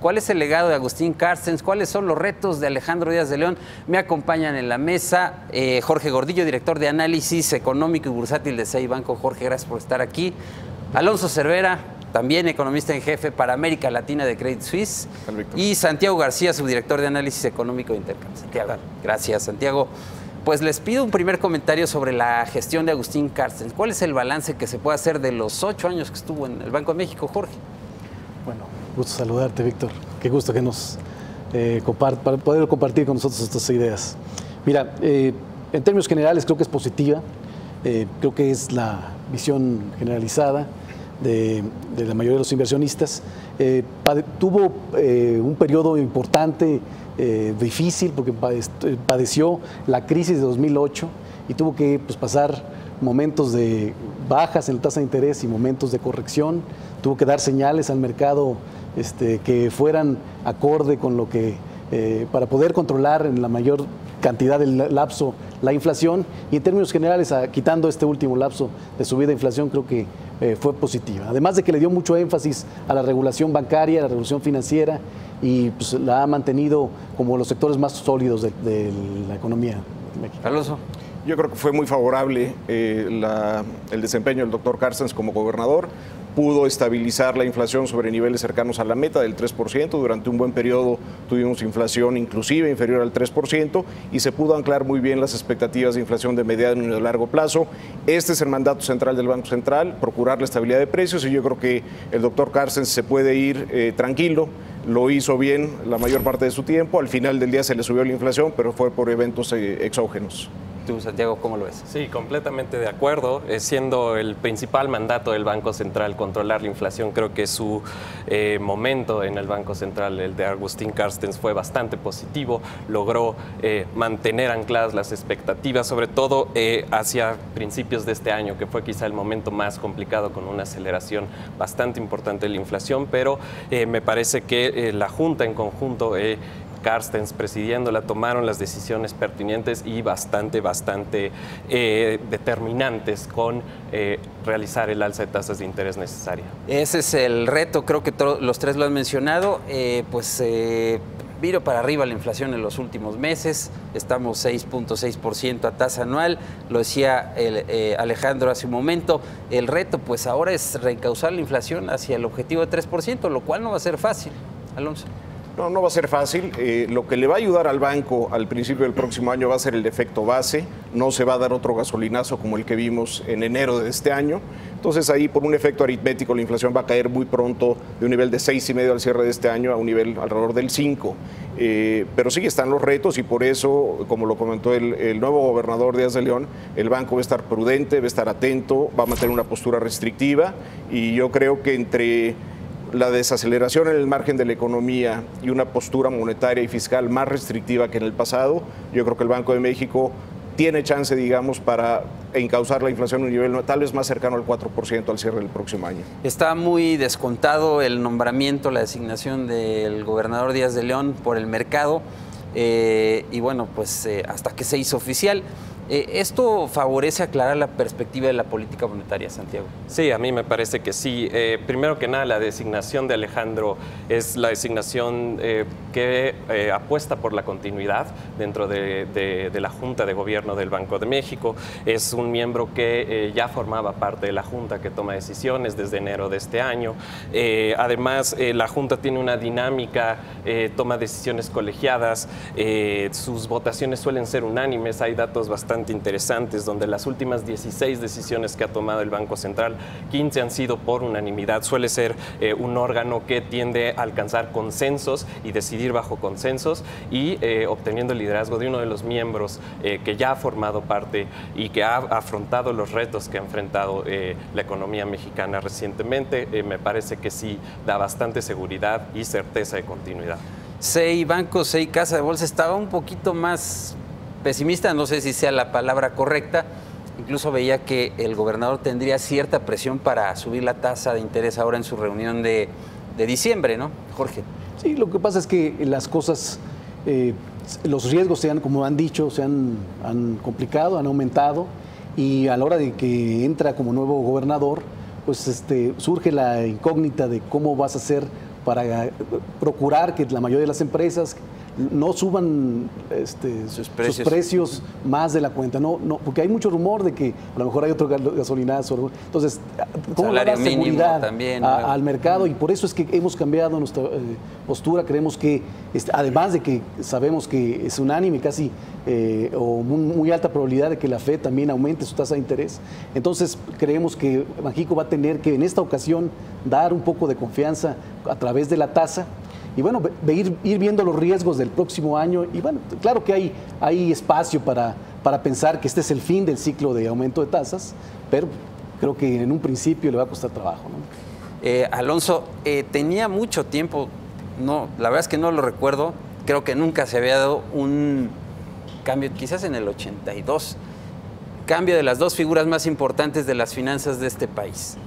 ¿Cuál es el legado de Agustín Carstens? ¿Cuáles son los retos de Alejandro Díaz de León? Me acompañan en la mesa Jorge Gordillo, director de análisis económico y bursátil de CI Banco. Jorge, gracias por estar aquí. Alonso Cervera, también economista en jefe para América Latina de Credit Suisse. Y Santiago García, subdirector de análisis económico de Intercam. Santiago, gracias, Santiago. Pues les pido un primer comentario sobre la gestión de Agustín Carstens. ¿Cuál es el balance que se puede hacer de los 8 años que estuvo en el Banco de México, Jorge? Bueno, gusto saludarte, Víctor. Qué gusto que nos para poder compartir con nosotros estas ideas. Mira, en términos generales creo que es positiva. Creo que es la visión generalizada de la mayoría de los inversionistas. Tuvo un periodo importante, difícil, porque padeció la crisis de 2008 y tuvo que pasar momentos de bajas en la tasa de interés y momentos de corrección. Tuvo que dar señales al mercado que fueran acorde con lo que, para poder controlar en la mayor cantidad del lapso la inflación, y en términos generales, quitando este último lapso de subida de inflación, creo que fue positiva. Además de que le dio mucho énfasis a la regulación bancaria, a la regulación financiera, y pues la ha mantenido como los sectores más sólidos de la economía de México. Alonso. Yo creo que fue muy favorable el desempeño del doctor Carstens como gobernador. Pudo estabilizar la inflación sobre niveles cercanos a la meta del 3%. Durante un buen periodo tuvimos inflación inclusive inferior al 3% y se pudo anclar muy bien las expectativas de inflación de mediano y de largo plazo. Este es el mandato central del Banco Central, procurar la estabilidad de precios, y yo creo que el doctor Carstens se puede ir tranquilo. Lo hizo bien la mayor parte de su tiempo. Al final del día se le subió la inflación, pero fue por eventos exógenos. Tú, Santiago, ¿cómo lo ves? Sí, completamente de acuerdo. Siendo el principal mandato del Banco Central controlar la inflación, creo que su momento en el Banco Central, el de Agustín Carstens, fue bastante positivo. Logró mantener ancladas las expectativas, sobre todo hacia principios de este año, que fue quizá el momento más complicado, con una aceleración bastante importante de la inflación, pero me parece que la Junta en conjunto, Carstens presidiéndola, tomaron las decisiones pertinentes y bastante determinantes con realizar el alza de tasas de interés necesaria. Ese es el reto, creo que los tres lo han mencionado. Viro para arriba la inflación en los últimos meses, estamos 6.6% a tasa anual, lo decía Alejandro hace un momento. El reto pues ahora es reencauzar la inflación hacia el objetivo de 3%, lo cual no va a ser fácil. Alonso. No va a ser fácil. Lo que le va a ayudar al banco al principio del próximo año va a ser el efecto base. No se va a dar otro gasolinazo como el que vimos en enero de este año. Entonces ahí, por un efecto aritmético, la inflación va a caer muy pronto de un nivel de 6,5 al cierre de este año a un nivel alrededor del 5. Pero sí están los retos, y por eso, como lo comentó el nuevo gobernador Díaz de León, el banco va a estar prudente, va a estar atento, va a mantener una postura restrictiva, y yo creo que entre la desaceleración en el margen de la economía y una postura monetaria y fiscal más restrictiva que en el pasado, yo creo que el Banco de México tiene chance, digamos, para encauzar la inflación a un nivel tal vez más cercano al 4% al cierre del próximo año. Está muy descontado el nombramiento, la designación del gobernador Díaz de León por el mercado, y bueno, pues hasta que se hizo oficial. ¿Esto favorece aclarar la perspectiva de la política monetaria, Santiago? Sí, a mí me parece que sí. Primero que nada, la designación de Alejandro es la designación que apuesta por la continuidad dentro de la Junta de Gobierno del Banco de México. Es un miembro que ya formaba parte de la Junta que toma decisiones desde enero de este año. Además, la Junta tiene una dinámica, toma decisiones colegiadas, sus votaciones suelen ser unánimes. Hay datos bastante interesantes, donde las últimas 16 decisiones que ha tomado el Banco Central, 15 han sido por unanimidad. Suele ser un órgano que tiende a alcanzar consensos y decidir bajo consensos, y obteniendo el liderazgo de uno de los miembros que ya ha formado parte y que ha afrontado los retos que ha enfrentado la economía mexicana recientemente, me parece que sí da bastante seguridad y certeza de continuidad. CI Banco, CI Casa de Bolsa estaba un poquito más pesimista, no sé si sea la palabra correcta. Incluso veía que el gobernador tendría cierta presión para subir la tasa de interés ahora en su reunión de diciembre, ¿no, Jorge? Sí, lo que pasa es que las cosas, los riesgos, como han dicho, se han complicado, han aumentado, y a la hora de que entra como nuevo gobernador, pues surge la incógnita de cómo vas a hacer para procurar que la mayoría de las empresas no suban sus precios más de la cuenta, no, porque hay mucho rumor de que a lo mejor hay otro gasolinazo. Entonces, ¿cómo le da seguridad también, al mercado? Y por eso es que hemos cambiado nuestra postura. Creemos que, además de que sabemos que es unánime casi, o muy alta probabilidad de que la FED también aumente su tasa de interés, entonces creemos que Banxico va a tener que en esta ocasión dar un poco de confianza a través de la tasa. Y bueno, ir viendo los riesgos del próximo año. Y bueno, claro que hay espacio para pensar que este es el fin del ciclo de aumento de tasas, pero creo que en un principio le va a costar trabajo, ¿no? Alonso, tenía mucho tiempo, la verdad es que no lo recuerdo, creo que nunca se había dado un cambio, quizás en el 82, cambio de las dos figuras más importantes de las finanzas de este país.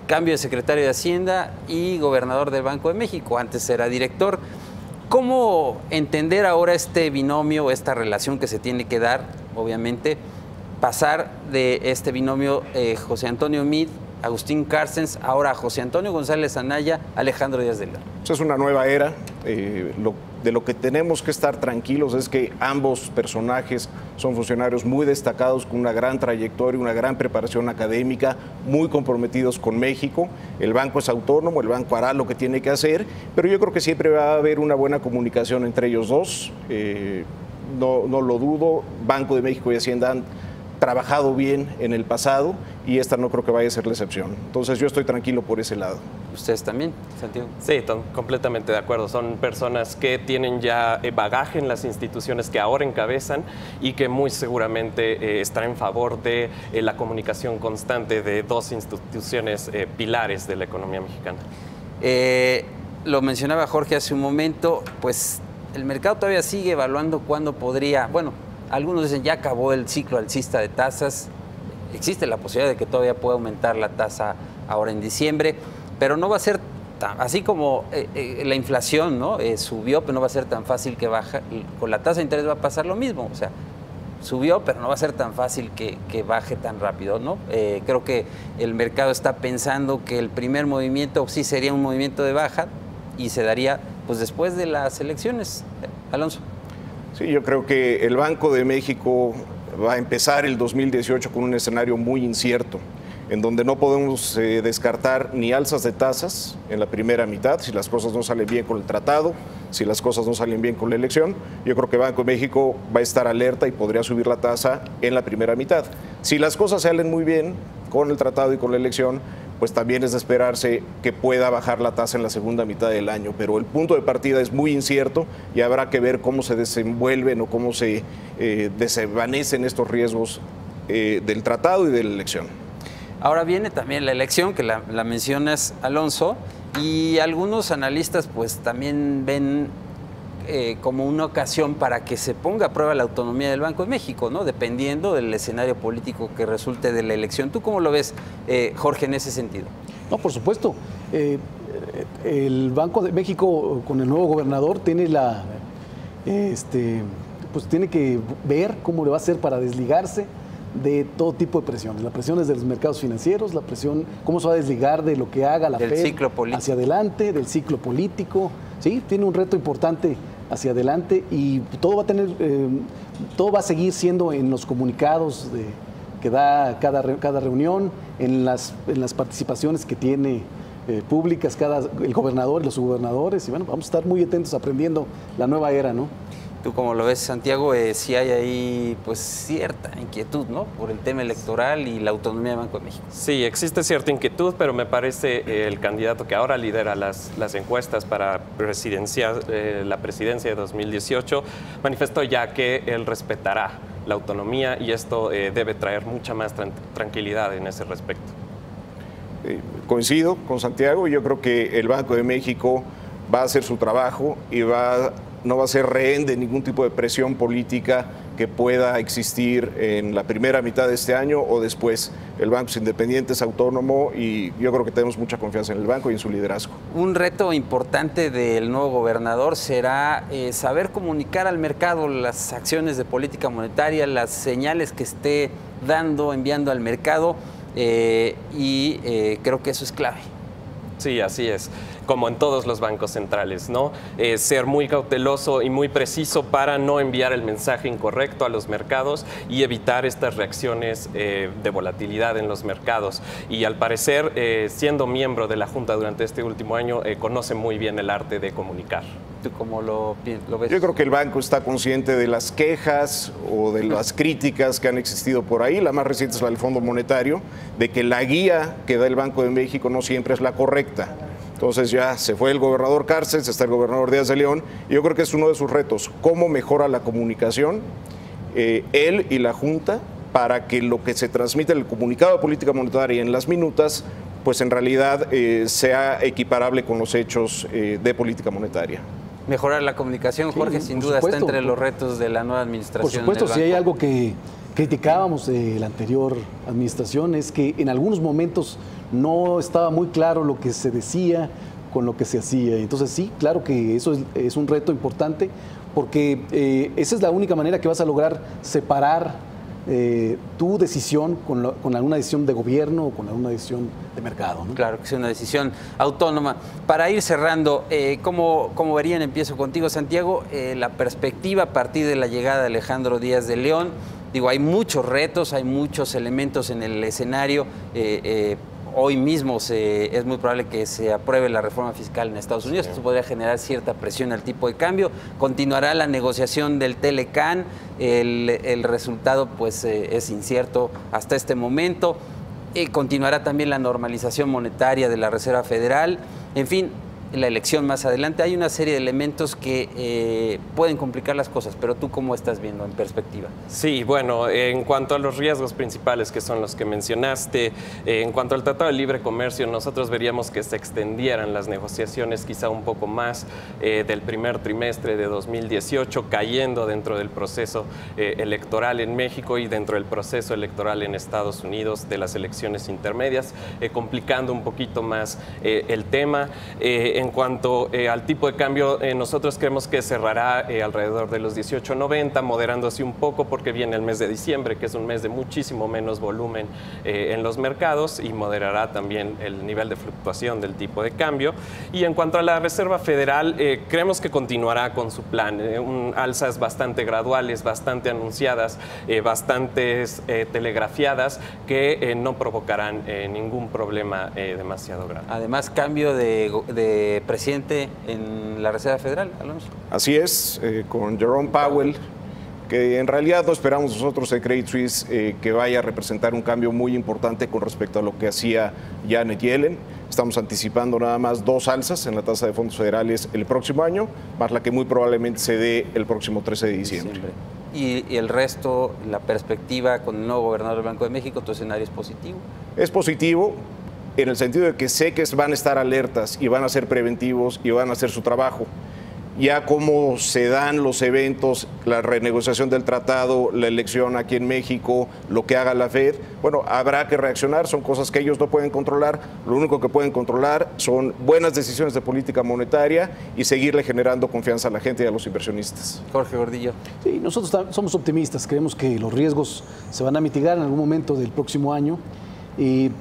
Cambio de secretario de Hacienda y gobernador del Banco de México, antes era director. ¿Cómo entender ahora este binomio, esta relación que se tiene que dar, obviamente, pasar de este binomio José Antonio Meade, Agustín Carstens, ahora José Antonio González Anaya, Alejandro Díaz de León? Es una nueva era. De lo que tenemos que estar tranquilos es que ambos personajes son funcionarios muy destacados, con una gran trayectoria, una gran preparación académica, muy comprometidos con México. El banco es autónomo, el banco hará lo que tiene que hacer, pero yo creo que siempre va a haber una buena comunicación entre ellos dos. No lo dudo. Banco de México y Hacienda han trabajado bien en el pasado y esta no creo que vaya a ser la excepción. Entonces yo estoy tranquilo por ese lado. ¿Ustedes también, Santiago? Sí, completamente de acuerdo. Son personas que tienen ya bagaje en las instituciones que ahora encabezan y que muy seguramente están en favor de la comunicación constante de dos instituciones pilares de la economía mexicana. Lo mencionaba Jorge hace un momento, pues el mercado todavía sigue evaluando cuándo podría, bueno, algunos dicen ya acabó el ciclo alcista de tasas, existe la posibilidad de que todavía pueda aumentar la tasa ahora en diciembre, pero no va a ser así como la inflación, ¿no? Subió, pero no va a ser tan fácil que baje. Con la tasa de interés va a pasar lo mismo, o sea, subió, pero no va a ser tan fácil que baje tan rápido, ¿no? Creo que el mercado está pensando que el primer movimiento sí sería un movimiento de baja y se daría pues después de las elecciones. Alonso. Sí, yo creo que el Banco de México va a empezar el 2018 con un escenario muy incierto, en donde no podemos descartar ni alzas de tasas en la primera mitad, si las cosas no salen bien con el tratado, si las cosas no salen bien con la elección. Yo creo que Banco de México va a estar alerta y podría subir la tasa en la primera mitad. Si las cosas salen muy bien con el tratado y con la elección, pues también es de esperarse que pueda bajar la tasa en la segunda mitad del año. Pero el punto de partida es muy incierto y habrá que ver cómo se desenvuelven o cómo se desvanecen estos riesgos del tratado y de la elección. Ahora viene también la elección, que la mencionas, Alonso, y algunos analistas pues también ven como una ocasión para que se ponga a prueba la autonomía del Banco de México, ¿no? Dependiendo del escenario político que resulte de la elección. ¿Tú cómo lo ves, Jorge, en ese sentido? No, por supuesto. El Banco de México, con el nuevo gobernador, tiene pues tiene que ver cómo le va a hacer para desligarse de todo tipo de presiones. La presión es de los mercados financieros, la presión, cómo se va a desligar de lo que haga la FED hacia adelante, del ciclo político. Sí, tiene un reto importante hacia adelante y todo va a seguir siendo en los comunicados que da cada reunión, en las participaciones que tiene públicas el gobernador y los subgobernadores. Y bueno, vamos a estar muy atentos aprendiendo la nueva era, ¿no? Tú cómo lo ves, Santiago, sí hay ahí pues cierta inquietud, ¿no? Por el tema electoral y la autonomía del Banco de México. Sí, existe cierta inquietud, pero me parece el candidato que ahora lidera las encuestas para la presidencia de 2018 manifestó ya que él respetará la autonomía y esto debe traer mucha más tranquilidad en ese respecto. Coincido con Santiago, yo creo que el Banco de México va a hacer su trabajo y no va a ser rehén de ningún tipo de presión política que pueda existir en la primera mitad de este año o después. El banco es independiente, es autónomo y yo creo que tenemos mucha confianza en el banco y en su liderazgo. Un reto importante del nuevo gobernador será saber comunicar al mercado las acciones de política monetaria, las señales que esté enviando al mercado y creo que eso es clave. Sí, así es. como en todos los bancos centrales, ¿no? Ser muy cauteloso y muy preciso para no enviar el mensaje incorrecto a los mercados y evitar estas reacciones de volatilidad en los mercados. Y al parecer, siendo miembro de la Junta durante este último año, conoce muy bien el arte de comunicar. ¿Tú cómo lo ves? Yo creo que el banco está consciente de las quejas o de las críticas que han existido por ahí. La más reciente es la del Fondo Monetario, de que la guía que da el Banco de México no siempre es la correcta. Entonces ya se fue el gobernador Cárcel, está el gobernador Díaz de León, y yo creo que es uno de sus retos, cómo mejora la comunicación, él y la Junta, para que lo que se transmite en el comunicado de política monetaria y en las minutas, pues en realidad sea equiparable con los hechos de política monetaria. Mejorar la comunicación, Jorge, sin duda está entre los retos de la nueva administración. Por supuesto, del si hay banco. algo que criticábamos de la anterior administración es que en algunos momentos no estaba muy claro lo que se decía con lo que se hacía. Entonces sí, claro que eso es un reto importante porque esa es la única manera que vas a lograr separar tu decisión con alguna decisión de gobierno o con alguna decisión de mercado, ¿no? Claro que es una decisión autónoma. Para ir cerrando, ¿cómo verían? Empiezo contigo, Santiago, la perspectiva a partir de la llegada de Alejandro Díaz de León. Digo, hay muchos retos, hay muchos elementos en el escenario. Hoy mismo es muy probable que se apruebe la reforma fiscal en Estados Unidos. Esto podría generar cierta presión al tipo de cambio. Continuará la negociación del Telecán. El resultado pues, es incierto hasta este momento. Continuará también la normalización monetaria de la Reserva Federal. En fin, la elección más adelante. Hay una serie de elementos que pueden complicar las cosas, pero ¿tú cómo estás viendo en perspectiva? Sí, bueno, en cuanto a los riesgos principales que son los que mencionaste, en cuanto al Tratado de Libre Comercio, nosotros veríamos que se extendieran las negociaciones quizá un poco más del primer trimestre de 2018, cayendo dentro del proceso electoral en México y dentro del proceso electoral en Estados Unidos de las elecciones intermedias, complicando un poquito más el tema. En cuanto al tipo de cambio, nosotros creemos que cerrará alrededor de los 18.90, moderándose un poco porque viene el mes de diciembre, que es un mes de muchísimo menos volumen en los mercados y moderará también el nivel de fluctuación del tipo de cambio. Y en cuanto a la Reserva Federal, creemos que continuará con su plan, alzas bastante graduales, bastante anunciadas, bastantes telegrafiadas que no provocarán ningún problema demasiado grande. Además, cambio de presidente en la Reserva Federal, Alonso. Así es, con Jerome Powell, que en realidad no esperamos nosotros de Credit Suisse que vaya a representar un cambio muy importante con respecto a lo que hacía Janet Yellen. Estamos anticipando nada más 2 alzas en la tasa de fondos federales el próximo año, más la que muy probablemente se dé el próximo 13 de diciembre. Y el resto, la perspectiva con el nuevo gobernador del Banco de México, ¿tu escenario es positivo? Es positivo en el sentido de que sé que van a estar alertas y van a ser preventivos y van a hacer su trabajo. Ya cómo se dan los eventos, la renegociación del tratado, la elección aquí en México, lo que haga la Fed, bueno, habrá que reaccionar, son cosas que ellos no pueden controlar, lo único que pueden controlar son buenas decisiones de política monetaria y seguirle generando confianza a la gente y a los inversionistas. Jorge Gordillo. Sí, nosotros somos optimistas, creemos que los riesgos se van a mitigar en algún momento del próximo año y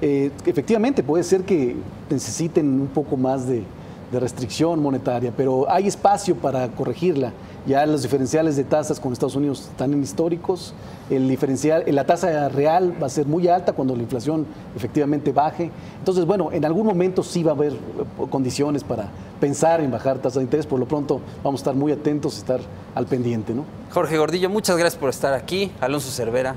efectivamente puede ser que necesiten un poco más de restricción monetaria, pero hay espacio para corregirla. Ya los diferenciales de tasas con Estados Unidos están en históricos, la tasa real va a ser muy alta cuando la inflación efectivamente baje. Entonces, bueno, en algún momento sí va a haber condiciones para pensar en bajar tasas de interés. Por lo pronto vamos a estar muy atentos y estar al pendiente, ¿no? Jorge Gordillo, muchas gracias por estar aquí. Alonso Cervera.